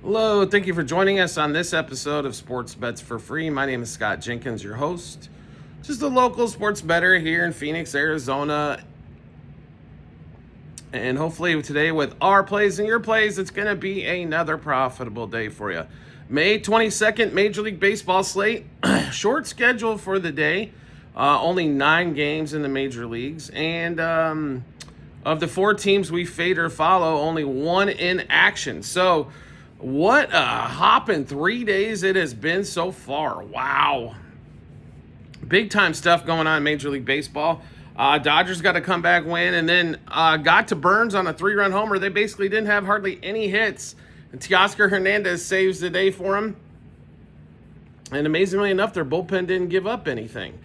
Hello, thank you for joining us on this episode of Sports Bets for Free. My name is Scott Jenkins, your host. Just a local sports bettor here in Phoenix, Arizona. And hopefully today with our plays and your plays, it's going to be another profitable day for you. May 22nd, Major League Baseball slate. Short schedule for the day. Only 9 games in the major leagues. And of the 4 teams we fade or follow, only 1 in action. So what a hopping 3 days it has been so far. Wow. Big time stuff going on in Major League Baseball. Dodgers got a comeback win and then got to Burns on a 3-run homer. They basically didn't have hardly any hits. And Teoscar Hernandez saves the day for them. And amazingly enough, their bullpen didn't give up anything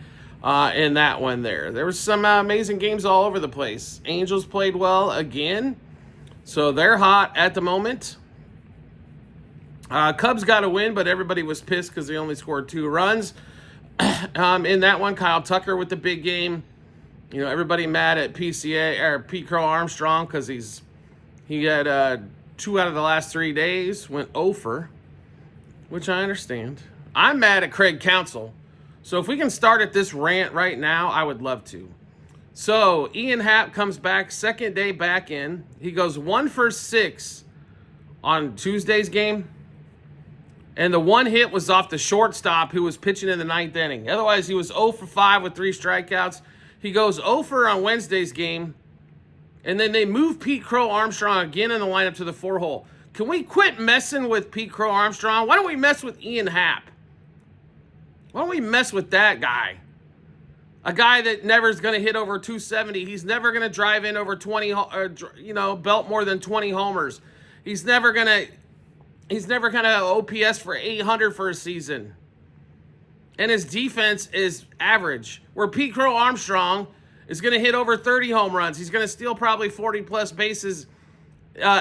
in that one there. There was some amazing games all over the place. Angels played well again. So they're hot at the moment. Cubs got a win, but everybody was pissed because they only scored 2 runs. In that one, Kyle Tucker with the big game. You know, everybody mad at PCA or Pete Crow Armstrong because he had 2 out of the last 3 days, went 0 for, which I understand. I'm mad at Craig Counsell. So if we can start at this rant right now, I would love to. So Ian Happ comes back, second day back in. He goes 1 for 6 on Tuesday's game. And the one hit was off the shortstop who was pitching in the 9th inning. Otherwise, he was 0 for 5 with 3 strikeouts. He goes 0 for on Wednesday's game. And then they move Pete Crow Armstrong again in the lineup to the 4-hole. Can we quit messing with Pete Crow Armstrong? Why don't we mess with Ian Happ? Why don't we mess with that guy? A guy that never is going to hit over 270. He's never going to drive in over 20, belt more than 20 homers. He's never going to OPS for 800 for a season. And his defense is average. Where Pete Crow Armstrong is going to hit over 30 home runs. He's going to steal probably 40-plus bases.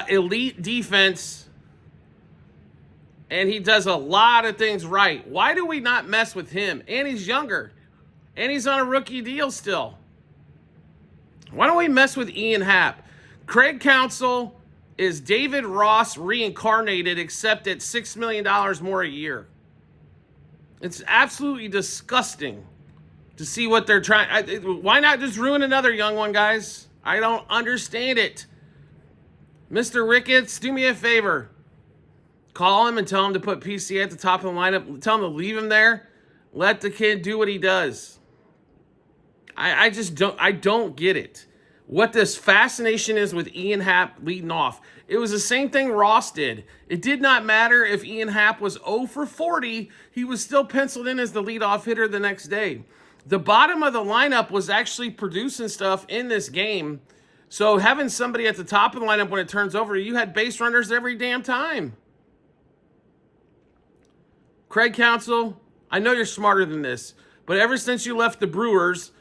Elite defense. And he does a lot of things right. Why do we not mess with him? And he's younger. And he's on a rookie deal still. Why don't we mess with Ian Happ? Craig Counsell is David Ross reincarnated, except at $6 million more a year. It's absolutely disgusting to see what they're trying. Why not just ruin another young one, guys? I don't understand it. Mr. Ricketts, do me a favor. Call him and tell him to put PC at the top of the lineup. Tell him to leave him there. Let the kid do what he does. I just don't get it. What this fascination is with Ian Happ leading off. It was the same thing Ross did. It did not matter if Ian Happ was 0 for 40. He was still penciled in as the leadoff hitter the next day. The bottom of the lineup was actually producing stuff in this game. So having somebody at the top of the lineup when it turns over, you had base runners every damn time. Craig Counsell, I know you're smarter than this, but ever since you left the Brewers,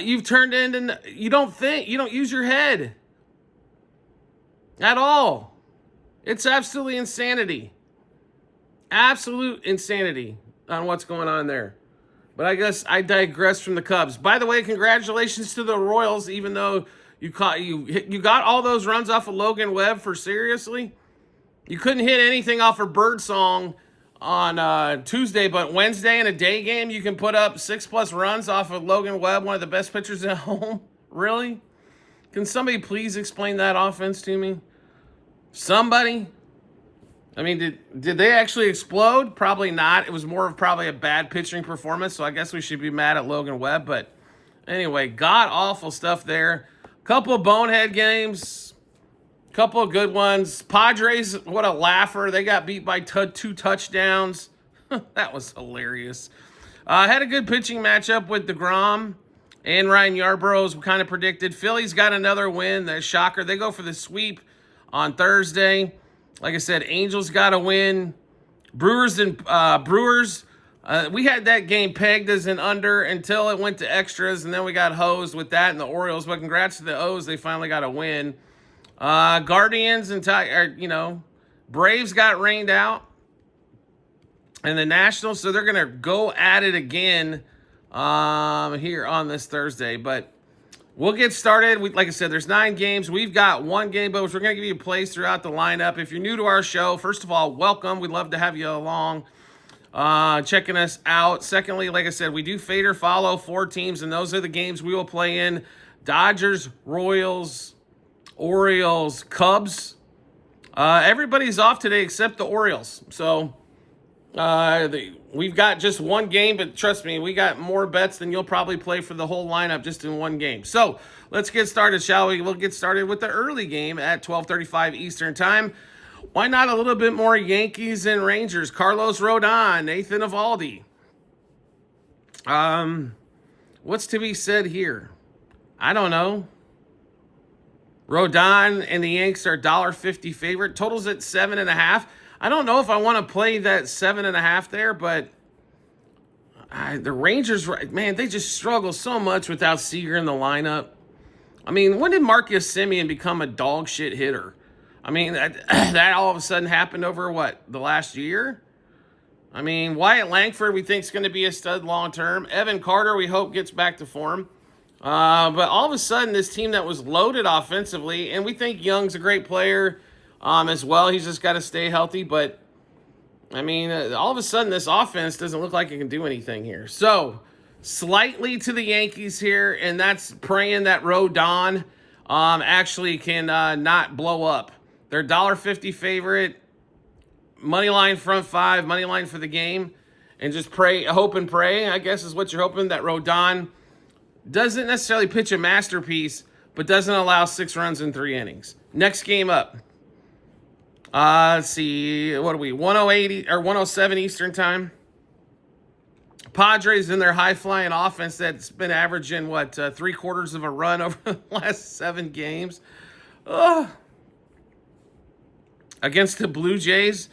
you've turned into, you don't use your head at all. It's absolutely insanity. Absolute insanity on what's going on there. But I guess I digress from the Cubs. By the way, congratulations to the Royals, even though you got all those runs off of Logan Webb for seriously. You couldn't hit anything off of Birdsong on Tuesday, but Wednesday in a day game, you can put up 6+ runs off of Logan Webb, one of the best pitchers at home. Really? Can somebody please explain that offense to me? Somebody? I mean, did they actually explode? Probably not. It was more of probably a bad pitching performance, so I guess we should be mad at Logan Webb. But anyway, god-awful stuff there. Couple of bonehead games. Couple of good ones. Padres, what a laugher. They got beat by 2 touchdowns. That was hilarious. Had a good pitching matchup with DeGrom and Ryan Yarbrough, as we kind of predicted. Phillies got another win. The shocker. They go for the sweep on Thursday. Like I said, Angels got a win. Brewers, we had that game pegged as an under until it went to extras, and then we got hosed with that and the Orioles. But congrats to the O's. They finally got a win. Guardians and Braves got rained out. And the Nationals, so they're going to go at it again here on this Thursday. But we'll get started. Like I said, there's 9 games. We've got 1 game, but we're going to give you plays throughout the lineup. If you're new to our show, first of all, welcome. We'd love to have you along, checking us out. Secondly, like I said, we do fade or follow 4 teams, and those are the games we will play in: Dodgers, Royals, Orioles, Cubs. Everybody's off today except the Orioles. So we've got just 1 game, but trust me, we got more bets than you'll probably play for the whole lineup just in 1 game. So let's get started, shall we? We'll get started with the early game at 12:35 Eastern Time. Why not a little bit more Yankees and Rangers? Carlos Rodon, Nathan Eovaldi. What's to be said here? I don't know. Rodon and the Yanks are $1.50 favorite. Total's at 7.5. I don't know if I want to play that 7.5 there, but the Rangers, man, they just struggle so much without Seager in the lineup. I mean, when did Marcus Semien become a dog shit hitter? I mean, that all of a sudden happened over the last year? I mean, Wyatt Langford we think is going to be a stud long term. Evan Carter we hope gets back to form. But all of a sudden, this team that was loaded offensively, and we think Young's a great player as well. He's just got to stay healthy. But, I mean, all of a sudden, this offense doesn't look like it can do anything here. So, slightly to the Yankees here, and that's praying that Rodon actually can not blow up. They're $1.50 favorite, money line front 5, money line for the game, and just pray, hope and pray, I guess is what you're hoping, that Rodon doesn't necessarily pitch a masterpiece, but doesn't allow 6 runs in 3 innings. Next game up. Let's see, what are we? 108 or 107 Eastern Time. Padres in their high-flying offense that's been averaging, 3/4 of a run over the last 7 games. Against the Blue Jays.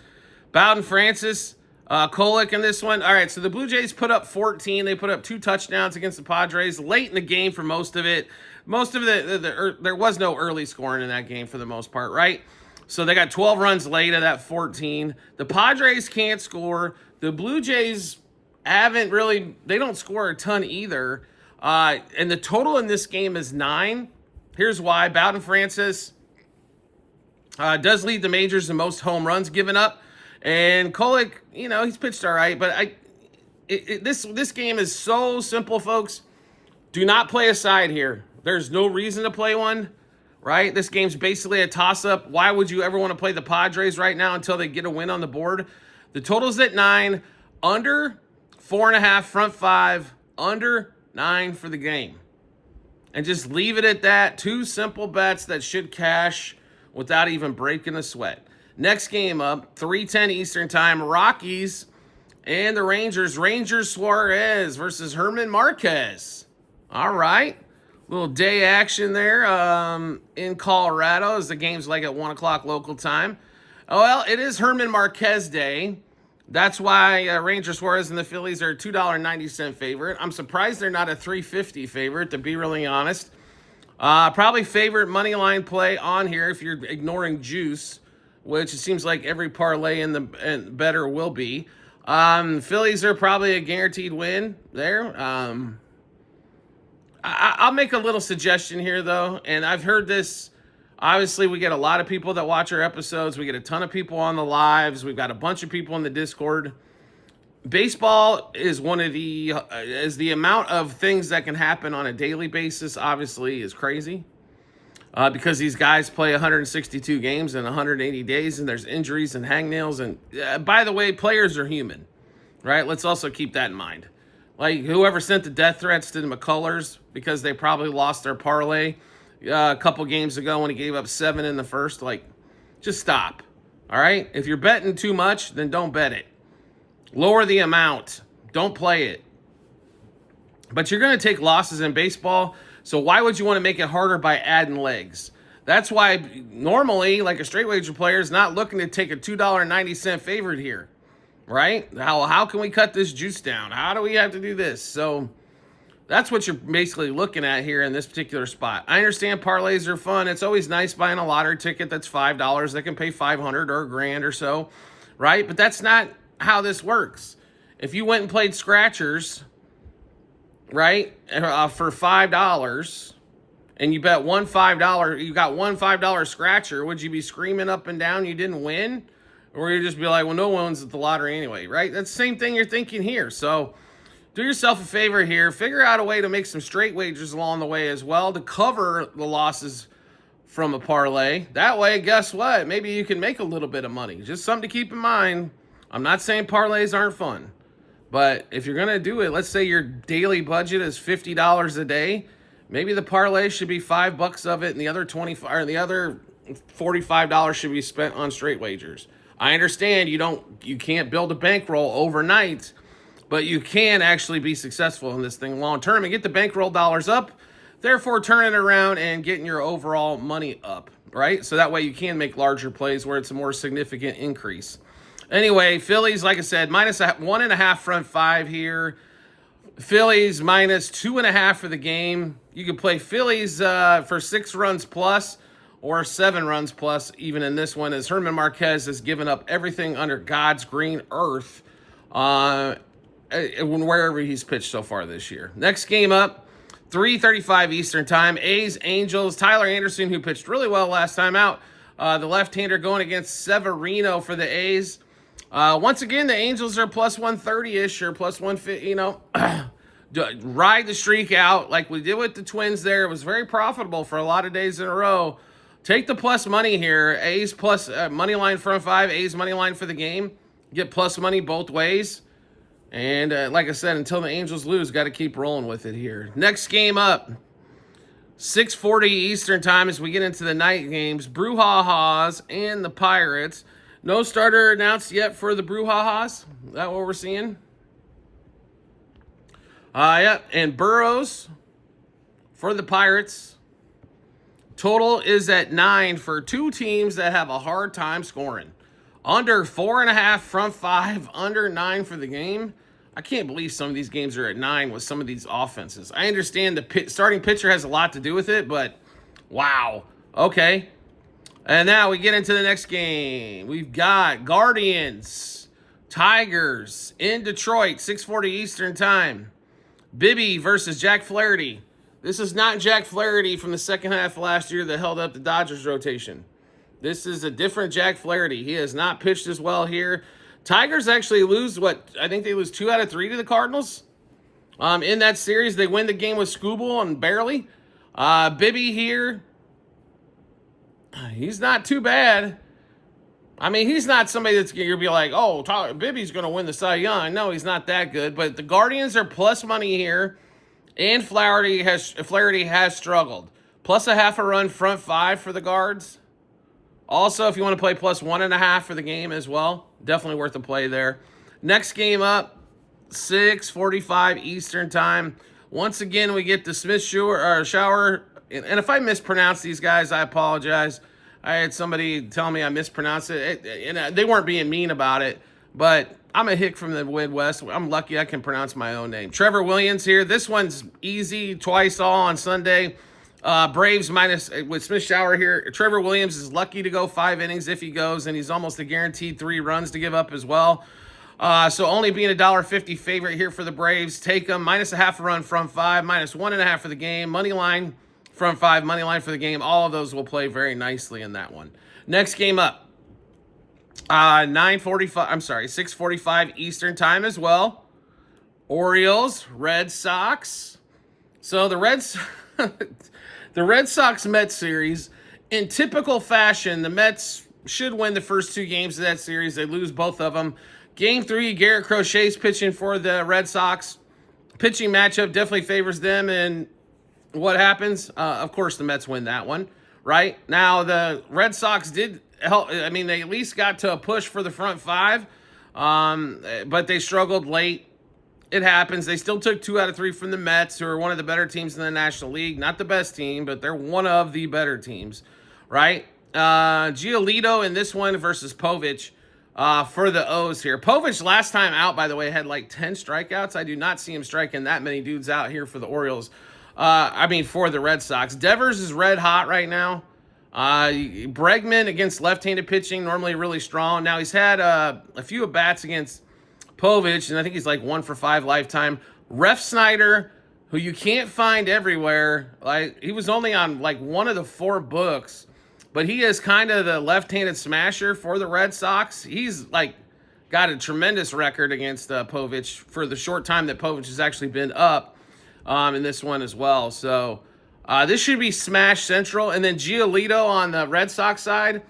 Bowden Francis, Kolek in this one. All right, so the Blue Jays put up 14. They put up 2 touchdowns against the Padres late in the game for most of it. There was no early scoring in that game for the most part, right? So they got 12 runs late of that 14. The Padres can't score. The Blue Jays they don't score a ton either. And the total in this game is 9. Here's why. Bowden Francis does lead the majors in most home runs given up. And Kolek, he's pitched all right, but this game is so simple, folks. Do not play a side here. There's no reason to play one, right? This game's basically a toss-up. Why would you ever want to play the Padres right now until they get a win on the board? The total's at 9, under 4.5 front 5, under 9 for the game. And just leave it at that. 2 simple bets that should cash without even breaking a sweat. Next game up, 3:10 Eastern Time, Rockies and the Rangers. Rangers Suarez versus Herman Marquez. All right. Little day action there in Colorado as the game's like at 1 o'clock local time. Oh, well, it is Herman Marquez Day. That's why Rangers Suarez and the Phillies are a $2.90 favorite. I'm surprised they're not a $3.50 favorite, to be really honest. Probably favorite money line play on here if you're ignoring juice, which it seems like every parlay in the better will be. Phillies are probably a guaranteed win there. I'll make a little suggestion here, though, and I've heard this. Obviously, we get a lot of people that watch our episodes. We get a ton of people on the lives. We've got a bunch of people in the Discord. Baseball is the amount of things that can happen on a daily basis, obviously, is crazy. Because these guys play 162 games in 180 days, and there's injuries and hangnails. And by the way, players are human, right? Let's also keep that in mind. Like whoever sent the death threats to the McCullers because they probably lost their parlay a couple games ago when he gave up 7 in the first, just stop, all right? If you're betting too much, then don't bet it. Lower the amount. Don't play it. But you're going to take losses in baseball. So why would you want to make it harder by adding legs? That's why normally, like a straight wager player is not looking to take a $2.90 favorite here, right? How can we cut this juice down? How do we have to do this? So that's what you're basically looking at here in this particular spot. I understand parlays are fun. It's always nice buying a lottery ticket that's $5 that can pay $500 or $1,000 or so, right? But that's not how this works. If you went and played scratchers, right, for $5, and you bet $5, you got $5 scratcher, would you be screaming up and down you didn't win? Or you just be like, well, no one wins at the lottery anyway, right? That's the same thing you're thinking here. So do yourself a favor here. Figure out a way to make some straight wagers along the way as well to cover the losses from a parlay. That way, guess what? Maybe you can make a little bit of money. Just something to keep in mind. I'm not saying parlays aren't fun, but if you're going to do it, let's say your daily budget is $50 a day. Maybe the parlay should be $5 of it, and the other $45 should be spent on straight wagers. I understand you can't build a bankroll overnight, but you can actually be successful in this thing long term and get the bankroll dollars up, therefore turning it around and getting your overall money up, right? So that way you can make larger plays where it's a more significant increase. Anyway, Phillies, like I said, minus 1.5 front 5 here. Phillies minus 2.5 for the game. You can play Phillies for 6 runs plus or 7 runs plus, even in this one, as Herman Marquez has given up everything under God's green earth wherever he's pitched so far this year. Next game up, 3:35 Eastern time. A's, Angels. Tyler Anderson, who pitched really well last time out. The left-hander going against Severino for the A's. Once again, the Angels are plus 130-ish or plus 150, ride the streak out like we did with the Twins there. It was very profitable for a lot of days in a row. Take the plus money here. A's plus money line front 5. A's money line for the game. Get plus money both ways. And like I said, until the Angels lose, got to keep rolling with it here. Next game up, 6:40 Eastern time as we get into the night games. Brouhahas and the Pirates. No starter announced yet for the Brouhahas. Is that what we're seeing? Yeah, and Burrows for the Pirates. Total is at 9 for two teams that have a hard time scoring. Under 4.5 front 5, under 9 for the game. I can't believe some of these games are at 9 with some of these offenses. I understand the starting pitcher has a lot to do with it, but wow. Okay. And now we get into the next game. We've got Guardians, Tigers in Detroit, 6:40 Eastern time. Bibby versus Jack Flaherty. This is not Jack Flaherty from the second half of last year that held up the Dodgers rotation. This is a different Jack Flaherty. He has not pitched as well here. Tigers actually lose, I think they lose 2 out of 3 to the Cardinals. In that series, they win the game with Skubal and barely. Bibby here, he's not too bad. I mean, he's not somebody that's going to be like, oh, Bibby's going to win the Cy Young. No, he's not that good. But the Guardians are plus money here, and Flaherty has struggled. Plus a half a run front 5 for the Guards. Also, if you want to play plus 1.5 for the game as well, definitely worth a play there. Next game up, 6:45 Eastern time. Once again, we get the Smith Shower. And if I mispronounce these guys, I apologize. I had somebody tell me I mispronounced it. And they weren't being mean about it, but I'm a hick from the Midwest. I'm lucky I can pronounce my own name. Trevor Williams here. This one's easy, twice all on Sunday. Braves minus with Smith Shower here. Trevor Williams is lucky to go 5 innings if he goes, and he's almost a guaranteed 3 runs to give up as well. So only being $1.50 favorite here for the Braves. Take them minus a half a run from 5, minus 1.5 for the game. Money line from 5, money line for the game. All of those will play very nicely in that one. Next game up, 6:45 Eastern time as well. Orioles, Red Sox. So the the Red Sox-Mets series, in typical fashion, the Mets should win the first 2 games of that series. They lose both of them. Game 3, Garrett Crochet's pitching for the Red Sox. Pitching matchup definitely favors them. And what happens? Of course, the Mets win that one, right? Now, the Red Sox did help. I mean, they at least got to a push for the front 5, but they struggled late. It happens. They still took 2 out of 3 from the Mets, who are one of the better teams in the National League. Not the best team, but they're one of the better teams, right? Giolito in this one versus Povich for the O's here. Povich last time out, by the way, had like 10 strikeouts. I do not see him striking that many dudes out here for the Orioles. For the Red Sox. Devers is red hot right now. Bregman against left-handed pitching, normally really strong. Now he's had a few at-bats against Povich, and I think he's like 1 for 5 lifetime. Ref Snyder who you can't find everywhere. Like, he was only on like one of the 4 books, but he is kind of the left-handed smasher for the Red Sox. He's like got a tremendous record against Povich for the short time that Povich has actually been up in this one as well. So this should be smash central. And then Giolito on the Red Sox side.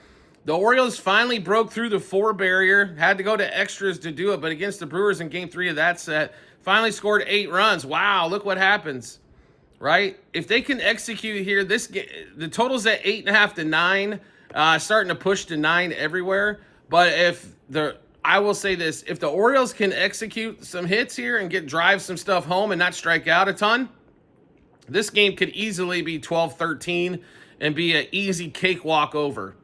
The Orioles finally broke through the 4 barrier. Had to go to extras to do it, but against the Brewers in Game 3 of that set, finally scored 8 runs. Wow, look what happens, right? If they can execute here, the total's at 8.5 to 9, starting to push to 9 everywhere. But I will say this, if the Orioles can execute some hits here and drive some stuff home and not strike out a ton, this game could easily be 12-13 and be an easy cakewalk over.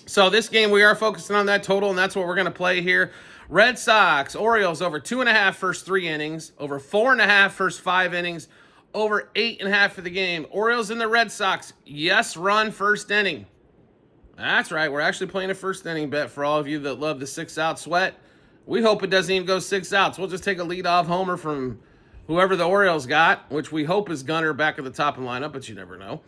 So this game, we are focusing on that total, and that's what we're going to play here. Red Sox, Orioles over 2.5 first 3 innings, over 4.5 first 5 innings, over 8.5 for the game. Orioles and the Red Sox, yes, run first inning. That's right, we're actually playing a first inning bet for all of you that love the 6-out sweat. We hope it doesn't even go 6 outs. We'll just take a leadoff homer from whoever the Orioles got, which we hope is Gunnar back at the top of the lineup, but you never know.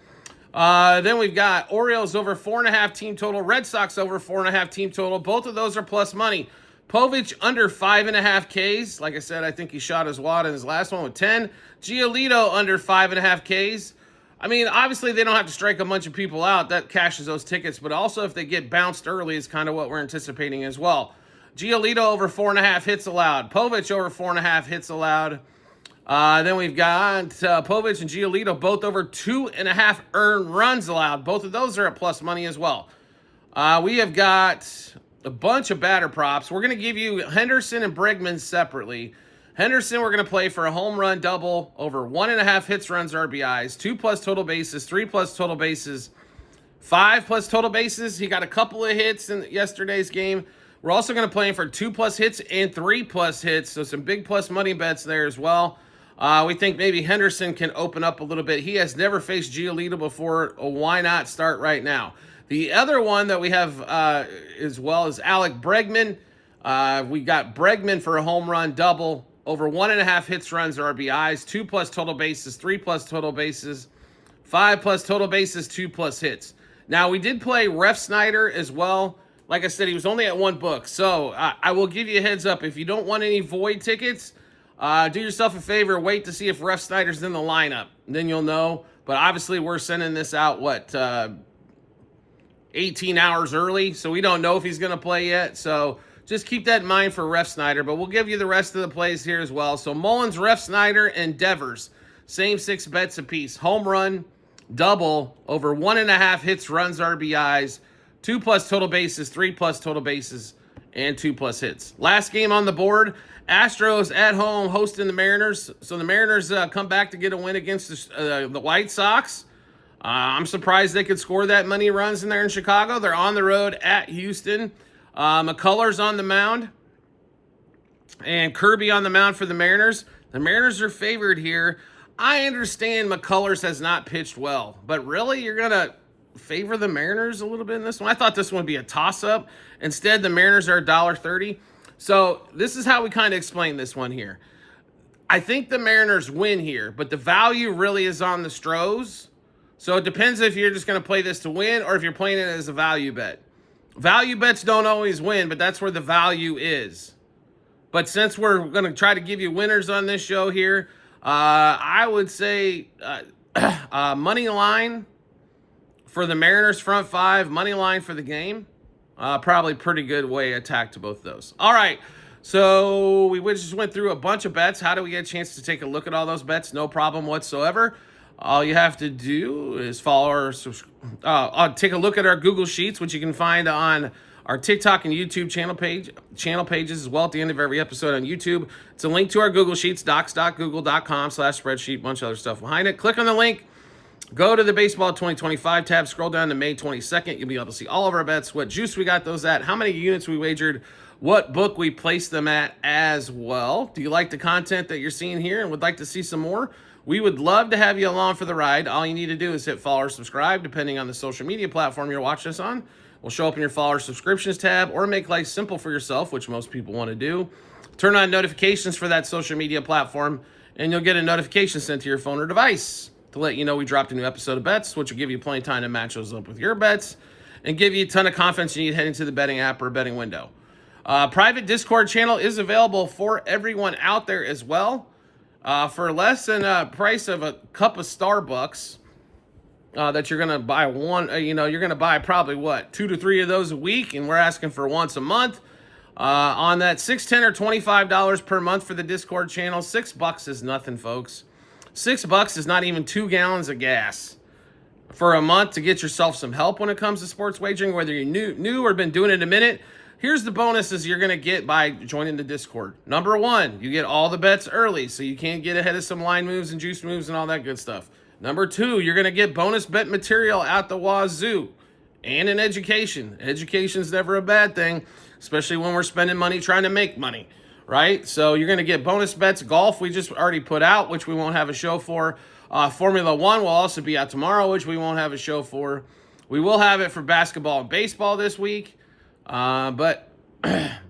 Then we've got Orioles over 4.5 team total, Red Sox over 4.5 team total. Both of those are plus money. Povich under 5.5 Ks. Like I said, I think he shot his wad in his last one with 10. Giolito under 5.5 Ks. I mean, obviously they don't have to strike a bunch of people out. That cashes those tickets. But also if they get bounced early is kind of what we're anticipating as well. Giolito over 4.5 hits allowed. Povich over 4.5 hits allowed. Then we've got Povich and Giolito both over 2.5 earned runs allowed. Both of those are at plus money as well. We have got a bunch of batter props. We're going to give you Henderson and Bregman separately. Henderson, we're going to play for a home run double over 1.5 hits, runs, RBIs, 2+ total bases, 3+ total bases, 5+ total bases. He got a couple of hits in yesterday's game. We're also going to play him for 2+ hits and 3+ hits, so some big plus money bets there as well. We think maybe Henderson can open up a little bit. He has never faced Giolito before. Why not start right now? The other one that we have as well is Alec Bregman. We got Bregman for a home run double, over 1.5 hits, runs, RBIs, 2+ total bases, 3+ total bases, 5+ total bases, 2+ hits. Now, we did play Ref Snyder as well. Like I said, he was only at 1 book. So I will give you a heads up. If you don't want any void tickets, do yourself a favor, wait to see if Ref Snyder's in the lineup. Then you'll know. But obviously, we're sending this out, 18 hours early, so we don't know if he's going to play yet. So just keep that in mind for Ref Snyder. But we'll give you the rest of the plays here as well. So Mullins, Ref Snyder, and Devers, same 6 bets apiece. Home run, double, over 1.5 hits, runs, RBIs, 2+ total bases, 3+ total bases, and 2+ hits. Last game on the board, Astros at home hosting the Mariners. So the Mariners come back to get a win against the White Sox. I'm surprised they could score that many runs in there in Chicago. They're on the road at Houston. McCullers on the mound and Kirby on the mound for the Mariners. The Mariners are favored here. I understand McCullers has not pitched well, but really you're going to favor the Mariners a little bit in this one? I thought this one would be a toss-up. Instead, the Mariners are $1.30. So this is how we kind of explain this one here. I think the Mariners win here, but the value really is on the Stros. So it depends if you're just going to play this to win or if you're playing it as a value bet. Value bets don't always win, but that's where the value is. But since we're going to try to give you winners on this show here, I would say money line for the Mariners front 5, money line for the game. Probably pretty good way attack to both of those. All right, so we just went through a bunch of bets. How do we get a chance to take a look at all those bets? No problem whatsoever. All you have to do is follow or take a look at our Google Sheets, which you can find on our TikTok and YouTube channel pages as well at the end of every episode on YouTube. It's a link to our Google Sheets, docs.google.com/spreadsheet, bunch of other stuff behind it. Click on the link. Go to the Baseball 2025 tab, scroll down to May 22nd. You'll be able to see all of our bets, what juice we got those at, how many units we wagered, what book we placed them at as well. Do you like the content that you're seeing here and would like to see some more? We would love to have you along for the ride. All you need to do is hit follow or subscribe, depending on the social media platform you're watching us on. We'll show up in your follow or subscriptions tab, or make life simple for yourself, which most people want to do. Turn on notifications for that social media platform, and you'll get a notification sent to your phone or device to let you know we dropped a new episode of bets, which will give you plenty of time to match those up with your bets and give you a ton of confidence you need heading to the betting app or betting window. Private Discord channel is available for everyone out there as well. For less than a price of a cup of Starbucks, that you're going to buy you're going to buy probably 2 to 3 of those a week, and we're asking for once a month. On that $6, $10, or $25 per month for the Discord channel, $6 is nothing, folks. $6 is not even 2 gallons of gas for a month to get yourself some help when it comes to sports wagering, whether you're new or been doing it a minute. Here's the bonuses you're going to get by joining the Discord. Number 1, you get all the bets early, so you can't get ahead of some line moves and juice moves and all that good stuff. Number 2, you're going to get bonus bet material out the wazoo and an education. Education's never a bad thing, especially when we're spending money trying to make money, right? So you're going to get bonus bets. Golf, we just already put out, which we won't have a show for. Formula One will also be out tomorrow, which we won't have a show for. We will have it for basketball and baseball this week. But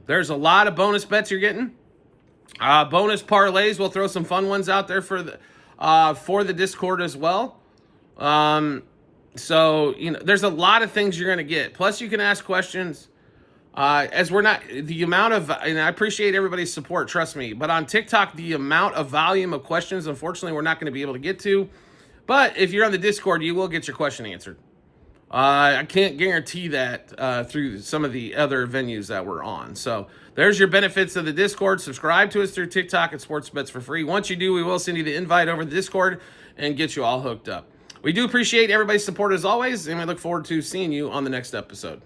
there's a lot of bonus bets you're getting. Bonus parlays, we'll throw some fun ones out there for the Discord as well. So, there's a lot of things you're going to get. Plus, you can ask questions. As we're not, the amount of, and I appreciate everybody's support, trust me, but on TikTok, the amount of volume of questions, unfortunately, we're not going to be able to get to. But if you're on the Discord, you will get your question answered. I can't guarantee that through some of the other venues that we're on. So there's your benefits of the Discord. Subscribe to us through TikTok at Sports Bets for free. Once you do, we will send you the invite over the Discord and get you all hooked up. We do appreciate everybody's support as always, and we look forward to seeing you on the next episode.